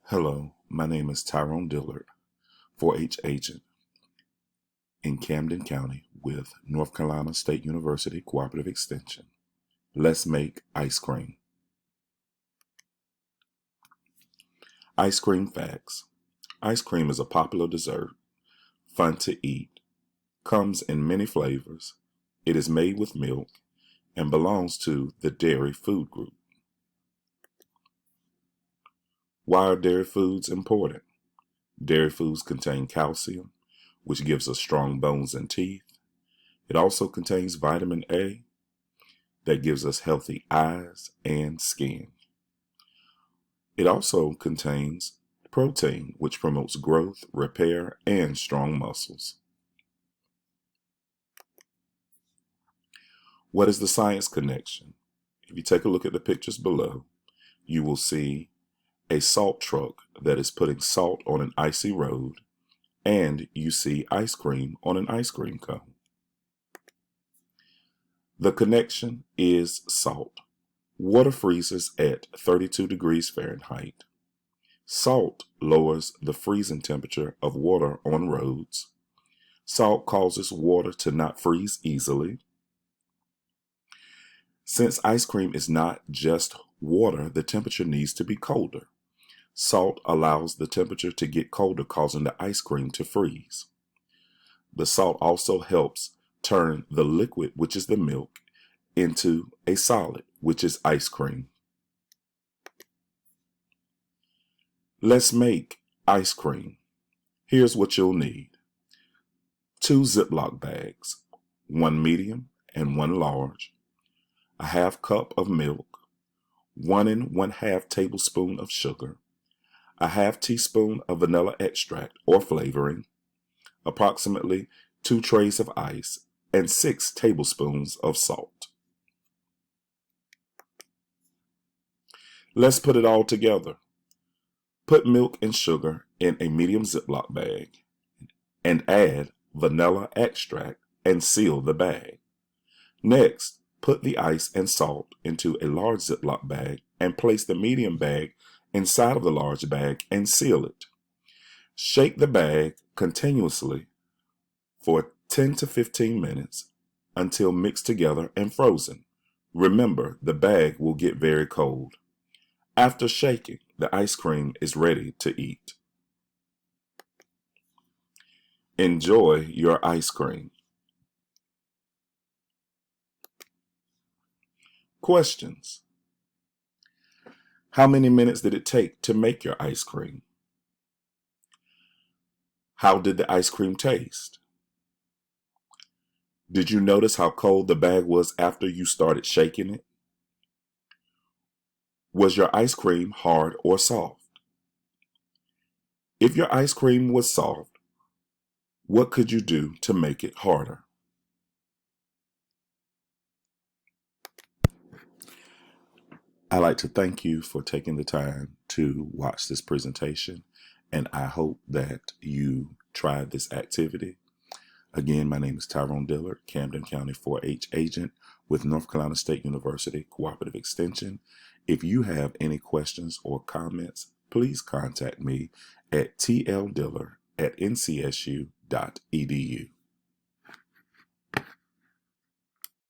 Hello, my name is Tyrone Dillard, 4-H agent in Camden County with North Carolina State University Cooperative Extension. Let's make ice cream. Ice cream facts. Ice cream is a popular dessert, fun to eat, comes in many flavors. It is made with milk and belongs to the dairy food group. Why are dairy foods important? Dairy foods contain calcium, which gives us strong bones and teeth. It also contains vitamin A that gives us healthy eyes and skin. It also contains protein, which promotes growth, repair, and strong muscles. What is the science connection? If you take a look at the pictures below, you will see a salt truck that is putting salt on an icy road, and you see ice cream on an ice cream cone. The connection is salt. Water freezes at 32 degrees Fahrenheit. Salt lowers the freezing temperature of water on roads. Salt causes water to not freeze easily. Since ice cream is not just water, the temperature needs to be colder. Salt allows the temperature to get colder, causing the ice cream to freeze. The salt also helps turn the liquid, which is the milk, into a solid, which is ice cream. Let's make ice cream. Here's what you'll need. 2 Ziploc bags, 1 medium and 1 large, a half cup of milk, 1 1/2 tablespoon of sugar, a half teaspoon of vanilla extract or flavoring, approximately 2 trays of ice, and 6 tablespoons of salt. Let's put it all together. Put milk and sugar in a medium Ziploc bag and add vanilla extract and seal the bag. Next, put the ice and salt into a large Ziploc bag and place the medium bag inside of the large bag and seal it. Shake the bag continuously for 10 to 15 minutes until mixed together and frozen. Remember, the bag will get very cold. After shaking, the ice cream is ready to eat. Enjoy your ice cream. Questions. How many minutes did it take to make your ice cream? How did the ice cream taste? Did you notice how cold the bag was after you started shaking it? Was your ice cream hard or soft? If your ice cream was soft, what could you do to make it harder? I'd like to thank you for taking the time to watch this presentation, and I hope that you tried this activity. Again, my name is Tyrone Dillard, Camden County 4-H agent with North Carolina State University Cooperative Extension. If you have any questions or comments, please contact me at tldillard@ncsu.edu.